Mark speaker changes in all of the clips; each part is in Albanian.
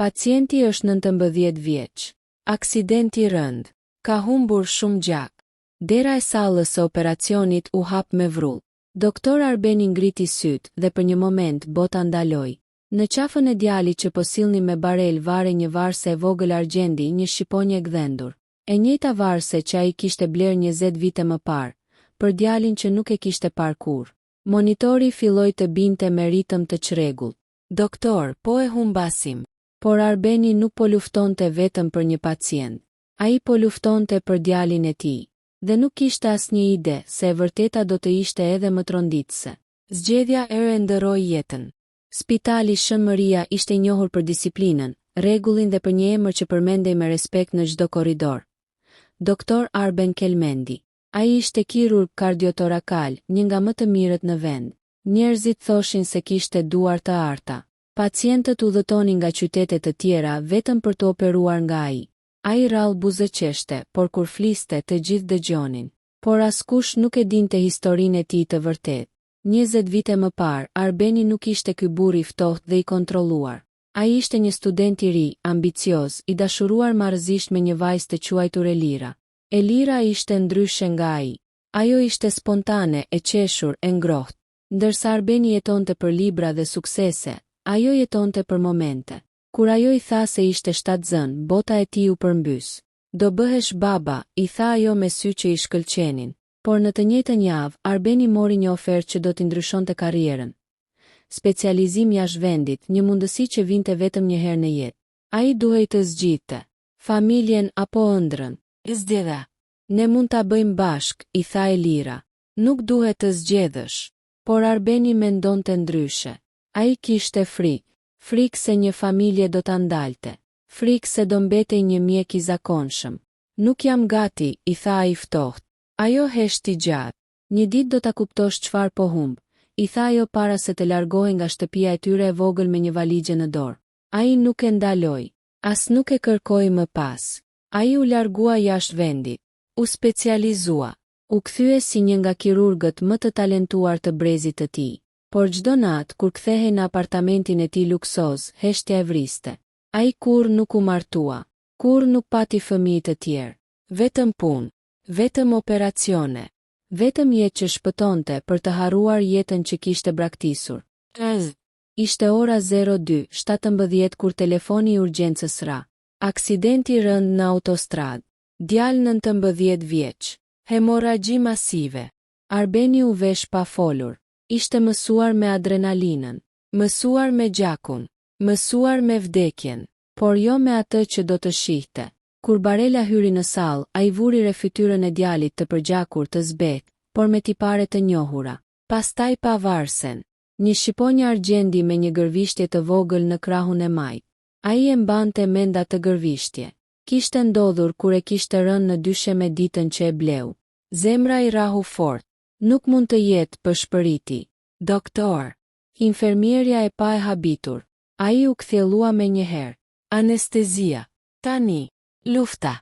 Speaker 1: Pacienti është 19 vjeç. Aksidenti rënd. Ka humbur shumë gjak. Dera e sallës së operacionit u hap me vrull. Doktor Arbeni ngriti syt dhe për një moment bota ndaloi. Në qafën e djalit që po sillni me barel vare një varse e vogël argjendi, një shqiponje gdhendur. E njëjta varse që ai kishte bler 20 vite më parë, për djalin që nuk e kishte parë kurrë. Monitori filloi të binte me ritëm të çrregullt. Doktor, po e humbasim. Por Arbeni nuk po luftonte vetëm për një pacient. Ai po luftonte për djalin e tij. Dhe nuk kishte asnjë ide se e vërteta do të ishte edhe më tronditëse. Zgjedhja e ndëroi jetën. Spitali Shënmëria ishte i njohur për disiplinën, rregullin dhe për një emër që përmendej me respekt në çdo korridor. Doktor Arben Kelmendi. Ai ishte kirurg kardiotorakal, një nga më të mirët në vend. Njerëzit thoshin se kishte duar të arta. Pacientët udhëtonin nga qytete të tjera vetëm për të operuar nga ai. Ai rrallë buzëqeshte, por kur fliste të gjithë dëgjonin. Por askush nuk e dinte historinë e tij të vërtetë. 20 vite më parë, Arbeni nuk ishte ky burr i ftohtë dhe i kontrolluar. Ai ishte një student i ri, ambicioz, i dashuruar marrëzisht me një vajzë të quajtur Elira. Elira ishte ndryshe nga ai. Ajo ishte spontane, e qeshur, e ngrohtë. Ndërsa Arbeni jetonte për libra dhe suksese, ajo jetonte për momente. Kur ajo i tha se ishte shtatzën, bota e tij u përmbys. Do bëhesh baba, i tha ajo me sy që i shkëlqenin. Por në të njëjtën javë, Arbeni mori një ofertë që do t'i ndryshonte karrierën. Specializim jashtë vendit, një mundësi që vinte vetëm një herë në jetë. Ai duhej të zgjidhte familjen apo ëndrrën. Zgjedha. Ne mund ta bëjmë bashk, i tha Elira. Nuk duhet të zgjedhësh. Por Arbeni mendonte ndryshe. Ai kishte frikë se një familje do ta ndalte, frikë se do mbetej një mjek i zakonshëm. Nuk jam gati, i tha ai ftohtë. Ajo heshti gjatë. Një ditë do ta kuptosh çfarë po humb, i tha ajo para se të largohej nga shtëpia e tyre e vogël me një valixhe në dorë. Ai nuk e ndaloi, as nuk e kërkoi më pas. Ai u largua jashtë vendit, u specializua, u kthye si një nga kirurgët më të talentuar të brezit të tij. Por çdo natë kur kthehej në apartamentin e tij luksoz, heshtja e vriste. Ai kurrë nuk u martua, kurrë nuk pati fëmijë të tjerë. Vetëm punë, vetëm operacione, vetëm jetë që shpëtonte për të harruar jetën që kishte braktisur. Ishte ora 02:17 kur telefoni i urgjencës ra. Aksidenti rënd në autostradë. Djalë 19 vjeç. Hemorragji masive. Arbeni u vesh pa folur. Ishte mësuar me adrenalinën, mësuar me gjakun, mësuar me vdekjen, por jo me atë që do të shihte. Kur barela hyri në sallë, ai vuri re fytyrën e djalit të përgjakur të zbet, por me tipare të njohura. Pastaj pa varsen, një shqiponjë argjendi me një gërvishtje të vogël në krahun e majt. Ai e mbante mend atë gërvishtje. Kishte ndodhur kur e kishte rënë në dyshe me ditën që e bleu. Zemra i rahu fort. Nuk mund të jetë, përshpëriti. Doktor. Infermierja e pa e habitur. Ai u kthjellua me njëherë. Anestezia. Tani. Lufta.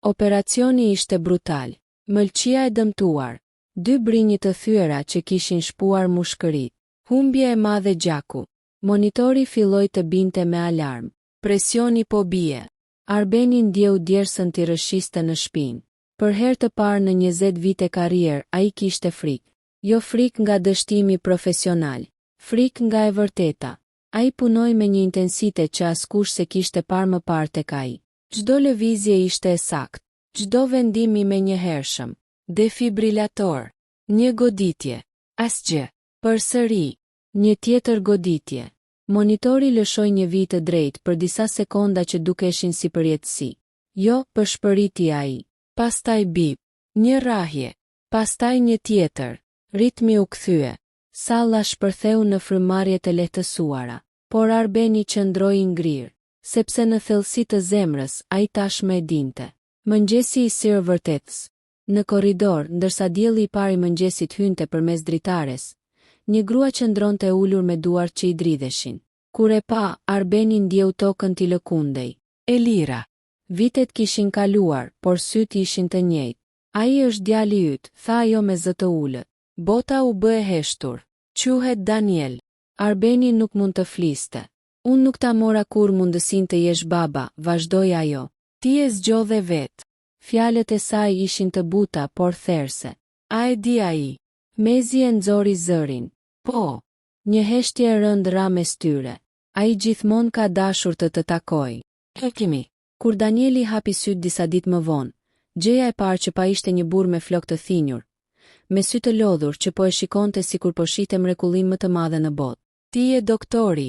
Speaker 1: Operacioni ishte brutal. Mëlçia e dëmtuar. 2 brinjë të thyera që kishin shpuar mushkërit. Humbje e madhe gjaku. Monitori filloi të binte me alarm. Presioni po bie. Arbeni ndjeu djersën t'i rëshiste në shpinë. Për herë të parë në 20 vite karrierë, ai kishte frikë. Jo frikë nga dështimi profesional, frikë nga e vërteta. Ai punoi me një intensitet që askush se kishte parë më parë tek ai. Çdo lëvizje ishte e saktë, çdo vendim i menjëhershëm. Defibrilator, një goditje, asgjë. Përsëri, një tjetër goditje. Monitori lëshoi një vit të drejtë për disa sekonda që dukeshin si përjetësi. Jo, përshpëriti ai. Pastaj bip, një rrahje, pastaj një tjetër, ritmi u kthye. Salla shpërtheu në frymëmarrje të lehtësuara, por Arbeni qëndroi i ngrirë, sepse në thellësi të zemrës ai tashmë e dinte. Mëngjesi i sirë vërtetës. Në korridor, ndërsa dielli i parë i mëngjesit hynte përmes dritares, një grua qëndronte ulur me duart që i dridheshin. Kur e pa, Arbeni ndjeu tokën t'i lëkundej. Elira. Vitet kishin kaluar, por syt ishin të njëjtë. Ai është djali yt, tha ajo me zë të ulët. Bota u bë e heshtur. Quhet Daniel. Arbeni nuk mund të fliste. Unë nuk ta mora kur mundësin të jesh baba, vazhdoi ajo. Ti e zgjodhe vetë. Fjalët e saj ishin të buta por therse. A e di ai? Mezi e nxori zërin. Po. Një heshtje e rëndë ra mes tyre. Ai gjithmonë ka dashur të takoj. Hekimi. Kur Danieli hapi syt disa ditë më vonë, gjëja e parë që pa ishte një burr me flokë të thinjur, me sy të lodhur që po e shikonte sikur po shihte mrekullim më të madhe në botë. Ti je doktori?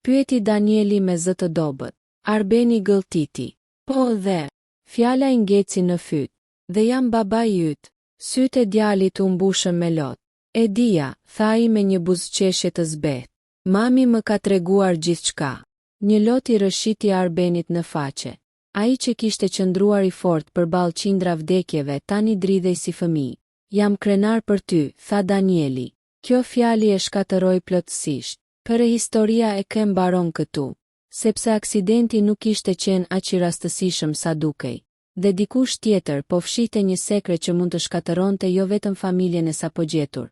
Speaker 1: Pyeti Danieli me zë të dobët. Arbeni gëlltiti. Po dhe. Fjala i ngeci në fyt. Dhe jam babai yt. Sytë e djalit u mbushën me lot. E dia, tha ai me një buzëqeshje të zbehtë. Mami më ka treguar gjithçka. Një lot i rëshiti Arbenit në faqe. Ai që kishte qëndruar i fortë përballë qindra vdekjeve tani dridhej si fëmijë. Jam krenar për ty, tha Danieli. Kjo fjali e shkatëroi plotësisht. Për historia e kem mbaron këtu. Sepse aksidenti nuk ishte qenë aq i rastësishëm sa dukej. Dhe dikush tjetër po fshihte një sekret që mund të shkatëronte jo vetëm familjen e sapo gjetur,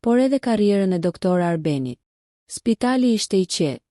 Speaker 1: por edhe karrierën e doktor Arbenit. Spitali ishte i qetë,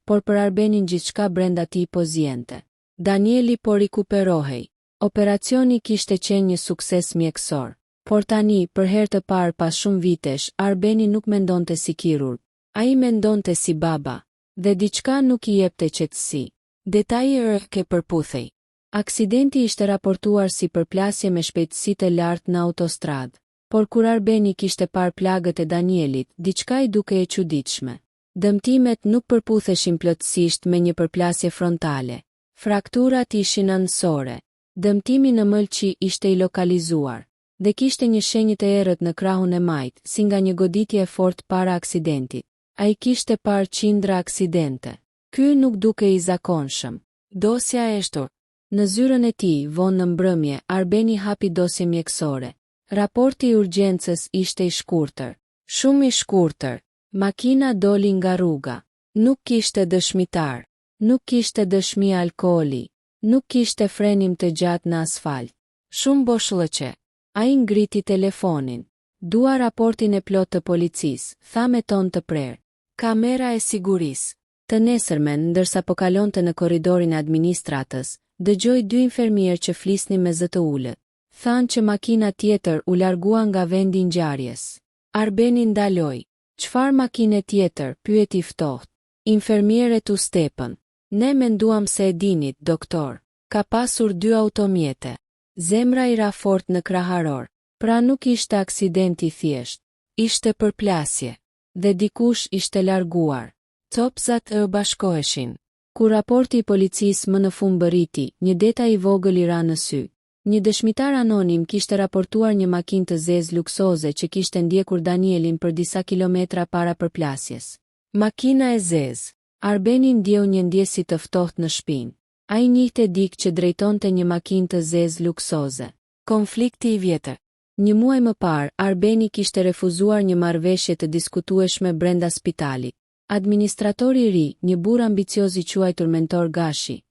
Speaker 1: por për Arbenin gjithçka brenda tij po zjente. Danieli po rikuperohej. Operacioni kishte qenë një sukses mjekësor, por tani, për herë të parë pas shumë vitesh, Arbeni nuk mendonte si kirurg. Ai mendonte si baba, dhe diçka nuk i jepte qetësi. Detaji ke përputhej. Aksidenti ishte raportuar si përplasje me shpejtësi të lartë në autostradë, por kur Arbeni kishte parë plagët e Danielit, diçka i dukej e çuditshme. Dëmtimet nuk përputheshin plotësisht me një përplasje frontale. Frakturat ishin anësore. Dëmtimi në mëlçi ishte i lokalizuar, dhe kishte një shenjë të errët në krahun e majt, si nga një goditje e fortë para aksidentit. Ai kishte parë qindra aksidente. Ky nuk duke i zakonshëm. Dosja e shtur. Në zyrën e tij, vonë në mbrëmje, Arbeni hapi dosje mjekësore. Raporti i urgjencës ishte i shkurtër. Shumë i shkurtër. Makina doli nga rruga. Nuk kishte dëshmitar. Nuk kishte dëshmi alkooli. Nuk kishte frenim të gjatë në asfalt. Shumë boshllëqe. Ai ngriti telefonin. Dua raportin e plot të policisë, tha me ton të prerë. Kamera e sigurisë. Të nesërmen, ndërsa po kalonte në korridorin e administratës, dëgjoi dy infermier që flisnin me zë të ulët. Thanë që makina tjetër u largua nga vendi i ngjarjes. Arbeni ndaloi. Çfarë makine tjetër? Pyeti ftohtë. Infermierët u stepën. Ne menduam se e dinit, doktor. Ka pasur dy automjete. Zemra i ra fort në kraharor. Pra nuk ishte aksidenti thjesht. Ishte përplasje. Dhe dikush ishte larguar. Copsat e bashkoheshin. Kur raporti i policisë më në fund bëriti, një detaj i vogël i ra në sy. Një dëshmitar anonim kishte raportuar një makinë të zezë luksoze që kishte ndjekur Danielin për disa kilometra para përplasjes. Makina e zezë. Arbeni ndjeu një ndjesi të ftohtë në shpinë. Ai njihte dikë që drejtonte një makinë të zezë luksoze. Konflikti i vjetër. Një muaj më parë, Arbeni kishte refuzuar një marrëveshje të diskutueshme brenda spitalit. Administratori i ri, një burr ambicioz i quajtur Mentor Gashi,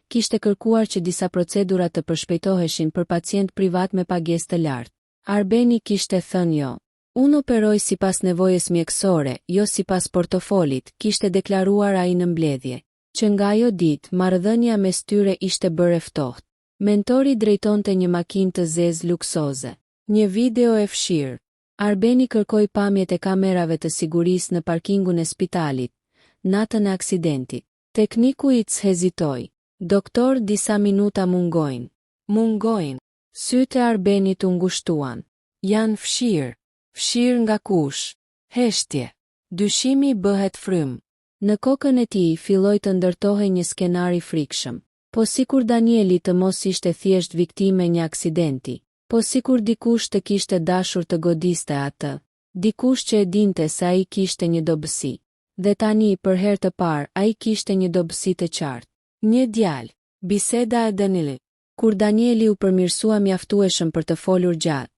Speaker 1: kishte kërkuar që disa procedura të përshpejtoheshin për pacient privat me pagesë të lartë. Arbeni kishte thënë jo. Unë operoj sipas nevojës mjekësore, jo sipas portofolit, kishte deklaruar ai në mbledhje. Që nga ajo ditë, marrëdhënia mes tyre ishte bërë e ftohtë. Mentori drejtonte një makinë të zezë luksoze. Një video e fshirë. Arbeni kërkoi pamjet e kamerave të sigurisë në parkingun e spitalit, natën e aksidentit. Tekniku i hezitoi. Doktor, disa minuta mungojnë. Mungojnë. Sytë e Arbenit u ngushtuan. Janë fshirë. Fshirë nga kush? Heshtje. Dyshimi bëhet frymë. Në kokën e tij filloi të ndërtohej një skenar i frikshëm. Po sikur Danieli të mos ishte thjesht viktime e një aksidenti. Po sikur dikush të kishte dashur të godiste atë. Dikush që e dinte se ai kishte një dobësi. Dhe tani, për herë të parë, ai kishte një dobësi të qartë. Një djalë. Biseda e Danieli. Kur Danieli u përmirësua mjaftueshëm për të folur gjatë,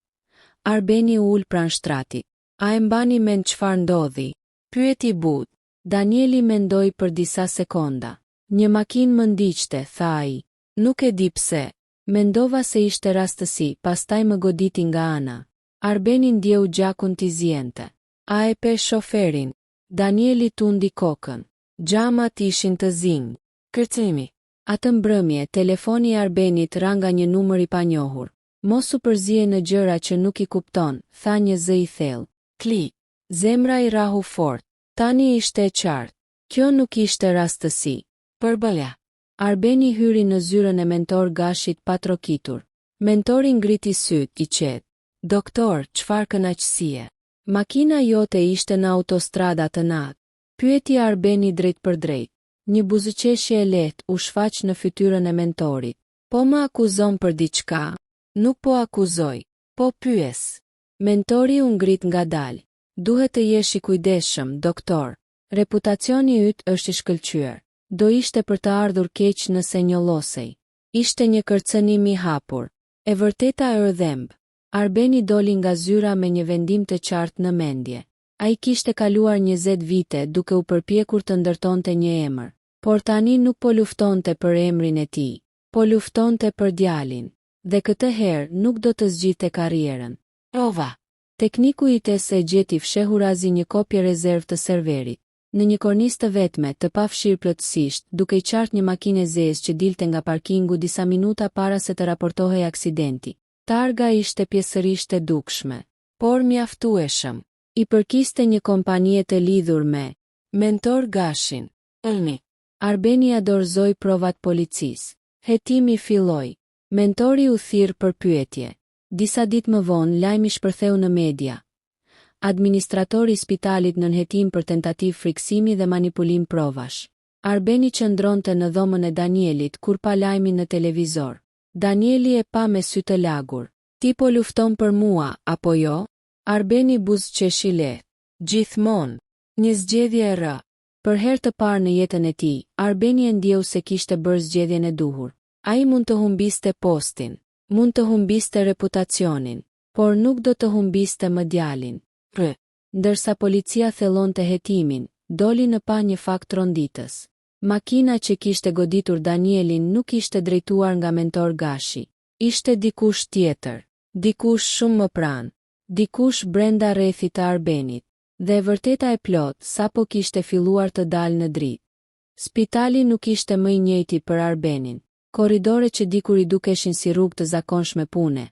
Speaker 1: Arbeni u ul pranë shtratit. A e mbani mend çfarë ndodhi? Pyeti butë. Danieli mendoi për disa sekonda. Një makinë më ndiqte, tha ai. Nuk e di pse. Mendova se ishte rastësi, pastaj më goditi nga ana. Arbeni ndjeu gjakun t'i zjente. A e pe shoferin? Danieli tundi kokën. Xhamat ishin të zinj. Kërcimi. Atë mbrëmje, telefoni i Arbenit ra nga një numër i panjohur. Mos u përzie në gjëra që nuk i kupton, tha një zë i thellë. Kli. Zemra i rahu fort. Tani ishte e qartë. Kjo nuk ishte rastësi. Përbëla. Arbeni hyri në zyrën e Mentor Gashit pa trokitur. Mentori ngriti syt i qetë. Doktor, çfarë kënaqësie. Makina jote ishte në autostrada të natë. Pyeti Arbeni drejt për drejt. Një buzëqeshje e lehtë u shfaq në fytyrën e mentorit. Po më akuzon për diçka? Nuk po akuzoj, po pyes. Mentori u ngrit ngadalë. Duhet të jesh i kujdesshëm, doktor. Reputacioni yt është i shkëlqyer. Do ishte për të ardhur keq nëse njollosej. Ishte një kërcënim i hapur. E vërteta e ërdhemb. Arbeni doli nga zyra me një vendim të qartë në mendje. Ai kishte kaluar 20 vite duke u përpjekur të ndërtonte një emër, por tani nuk po luftonte për emrin e tij, po luftonte për djalin, dhe këtë herë nuk do të zgjidhte karrierën. Prova. Tekniku i tes e gjeti fshehurazi një kopje rezervë të serverit. Në një kornisë të vetme, të pafshirë plotësisht, duke i qartë një makinë e zezë që dilte nga parkingu disa minuta para se të raportohej aksidenti. Targa ishte pjesërisht e dukshme, por mjaftueshëm. I përkiste një kompanie të lidhur me Mentor Gashin. Elmi. Arbeni ja dorëzoi provat policisë. Hetimi filloi. Mentori u thirr për pyetje. Disa ditë më vonë lajmi shpërtheu në media. Administratori i spitalit nën hetim për tentativë friksimi dhe manipulim provash. Arbeni qëndronte në dhomën e Danielit kur pa lajmin në televizor. Danieli e pa me sy të lagur. Ti po lufton për mua, apo jo? Arbeni buzëqeshi lehtë. Gjithmonë. Një zgjedhje e rë. Për herë të parë në jetën e tij, Arbeni e ndjeu se kishte bërë zgjedhjen e duhur. Ai mund të humbiste postin, mund të humbiste reputacionin, por nuk do të humbiste më djalin. Ndërsa policia thellonte hetimin, doli në pa një fakt ronditës. Makina që kishte goditur Danielin nuk ishte drejtuar nga Mentor Gashi. Ishte dikush tjetër, dikush shumë më pranë, dikush brenda rrethit të Arbenit. Dhe vërteta e plot sapo kishte filluar të dalë në dritë. Spitali nuk ishte më i njëjti për Arbenin. Korridore që dikur i dukeshin si rrugë të zakonshme pune.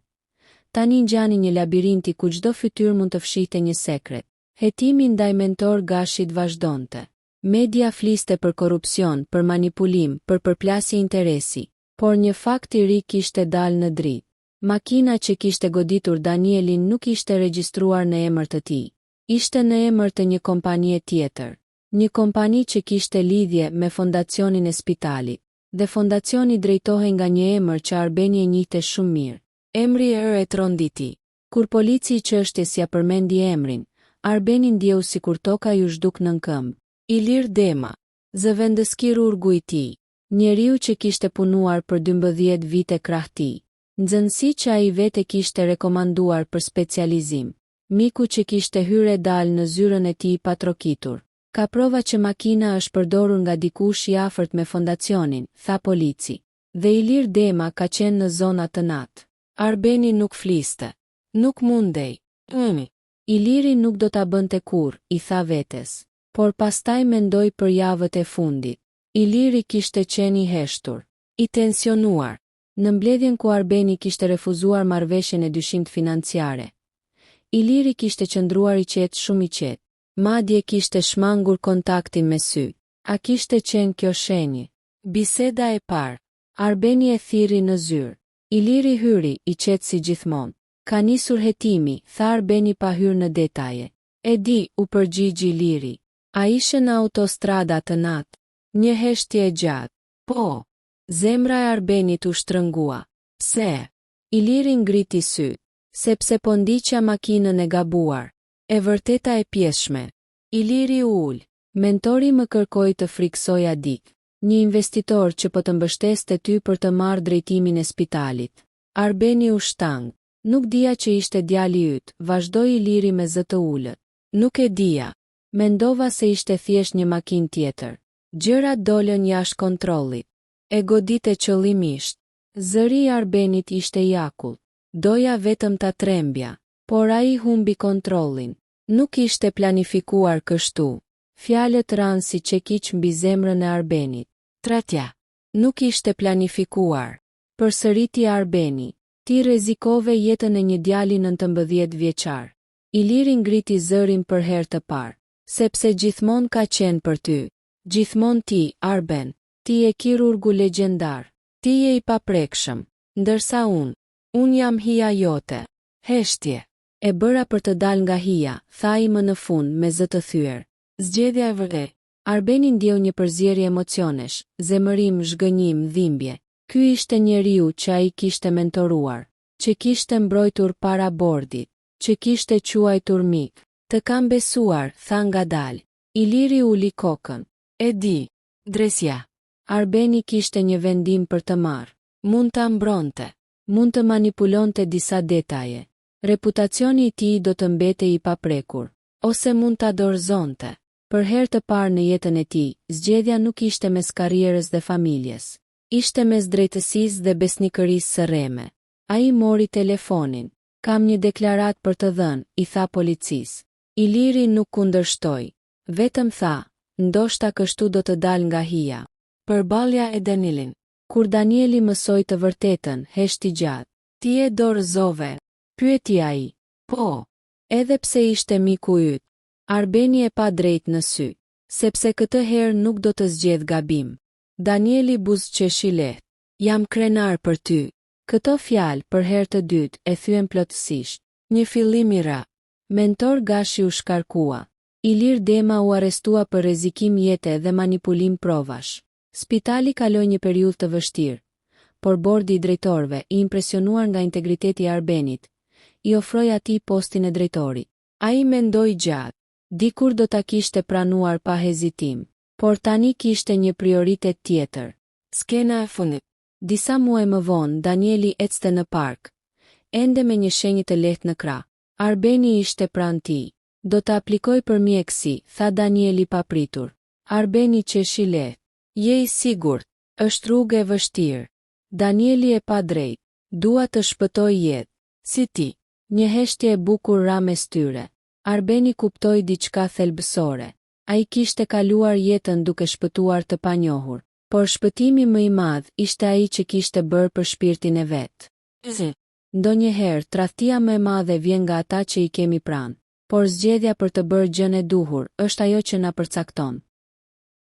Speaker 1: Tani ngjanin një labirinti ku çdo fytyrë mund të fshihte një sekret. Hetimi ndaj Mentor Gashit vazhdonte. Media fliste për korrupsion, për manipulim, për përplasje interesi, por një fakt i ri kishte dalë në dritë. Makina që kishte goditur Danielin nuk ishte regjistruar në emër të tij. Ishte në emër të një kompanie tjetër. Një kompani që kishte lidhje me fondacionin e spitalit, dhe fondacioni drejtohej nga një emër që Arbeni e njihte shumë mirë. Emri e tronditi. Kur polici i çështjes ja përmendi emrin, Arbeni ndjeu sikur toka ju zhduk nën këmbë. Ilir Dema, zëvendëskir urgu i tij, njeriu që kishte punuar për 12 vite krah tij, nxënësi që ai vete kishte rekomanduar për specializim, miku që kishte hyrë dalë në zyrën e tij pa trokitur. Ka prova që makina është përdorur nga dikush i afërt me fondacionin, tha polici. Dhe Ilir Dema ka qenë në zona të natë. Arbeni nuk fliste. Nuk mundej. Iliri nuk do ta bënte kurrë, i tha vetes. Por pastaj mendoi për javët e fundit. Iliri kishte qenë i heshtur, i tensionuar. Në mbledhjen ku Arbeni kishte refuzuar marrëveshjen e dyshimt financiare. Iliri kishte qëndruar i qetë, shumë i qetë. Madje kishte shmangur kontaktin me sy. A kishte qenë kjo shenjë? Biseda e parë. Arbeni e thirri në zyrë. Iliri hyri, i qetë si gjithmonë. Ka nisur hetimi, tha Arbeni pa hyrë në detaje. E di, u përgjigji Iliri. A ishe në autostrada të natë? Një heshtje e gjatë. Po. Zemra e Arbenit u shtrëngua. Pse? Iliri ngriti syt. Sepse po ndiqja makinën e gabuar. E vërteta e pjeshme. Iliri u ul. Mentori më kërkoi të friksoja dik. Një investitor që po të mbështeste ty për të marrë drejtimin e spitalit. Arbeni u shtang. Nuk dija që ishte djali yt, vazhdoi Iliri me zë të ulët. Nuk e dija. Mendova se ishte thjesht një makinë tjetër. Gjërat dolën jashtë kontrollit. E godite qëllimisht. Zëri i Arbenit ishte i akullt. Doja vetëm ta trembja, por ai humbi kontrollin. Nuk ishte planifikuar kështu. Fjalët ranë si çekiç mbi zemrën e Arbenit. Tratja. Nuk ishte planifikuar. Përsëriti Arbeni. Ti rrezikove jetën e një djali 19 vjeçar. Iliri ngriti zërin për herë të parë. Sepse gjithmonë ka qenë për ty. Gjithmonë ti, Arben. Ti je kirurgu legjendar. Ti je i paprekshëm. Ndërsa unë jam hija jote. Heshtje. E bëra për të dal nga hija, tha i më në fund me zë të thyer. Zgjedhja e vërtetë. Arbeni ndjeu një përzierje emocionesh, zemërim, zhgënjim, dhimbje. Ky ishte njeriu që ai kishte mentoruar, që kishte mbrojtur para bordit, që kishte quajtur mik. Të kam besuar, tha ngadalë. Iliri uli kokën. E di. Dresja. Arbeni kishte një vendim për të marrë. Mund ta mbronte. Mund të manipulonte disa detaje. Reputacioni i tij do të mbetej i paprekur. Ose mund ta dorëzonte. Për herë të parë në jetën e tij, zgjedhja nuk ishte mes karrierës dhe familjes. Ishte mes drejtësisë dhe besnikërisë së rreme. Ai mori telefonin. Kam një deklarat për të dhënë, i tha policisë. Iliri nuk kundërshtoi. Vetëm tha, ndoshta kështu do të dal nga hija. Përballja e Danilin. Kur Danieli mësoi të vërtetën, heshti gjatë. Ti e dorëzove? Pyeti ai. Po. Edhe pse ishte miku yt. Arbeni e pa drejt në sy. Sepse këtë herë nuk do të zgjedh gabim. Danieli buzëqeshi lehtë. Jam krenar për ty. Këto fjalë për herë të dytë e thyen plotësisht. Një fillim i ra. Mentor Gashi u shkarkua. Ilir Dema u arrestua për rrezikim jete dhe manipulim provash. Spitali kaloi një periudhë të vështirë, por bordi i drejtorëve, i impresionuar nga integriteti i Arbenit, i ofroi atij postin e drejtorit. Ai mendoi gjatë. Dikur do ta kishte pranuar pa hezitim, por tani kishte një prioritet tjetër. Skena e fundit. Disa muaj më vonë, Danieli ecste në park, ende me një shenjë të lehtë në krah. Arbeni ishte pranë tij. Do të aplikoj për mjekësi, tha Danieli papritur. Arbeni qeshi lehtë. Je i sigurt? Është rrugë e vështirë. Danieli e pa drejt. Dua të shpëtoj jetë. Si ti. Një heshtje e bukur ra mes tyre. Arbeni kuptoi diçka thelbësore. Ai kishte kaluar jetën duke shpëtuar të panjohur, por shpëtimi më i madh ishte ai që kishte bërë për shpirtin e vet. Ndonjëherë tradhtia më e madhe vjen nga ata që i kemi pranë, por zgjedhja për të bërë gjën e duhur është ajo që na përcakton.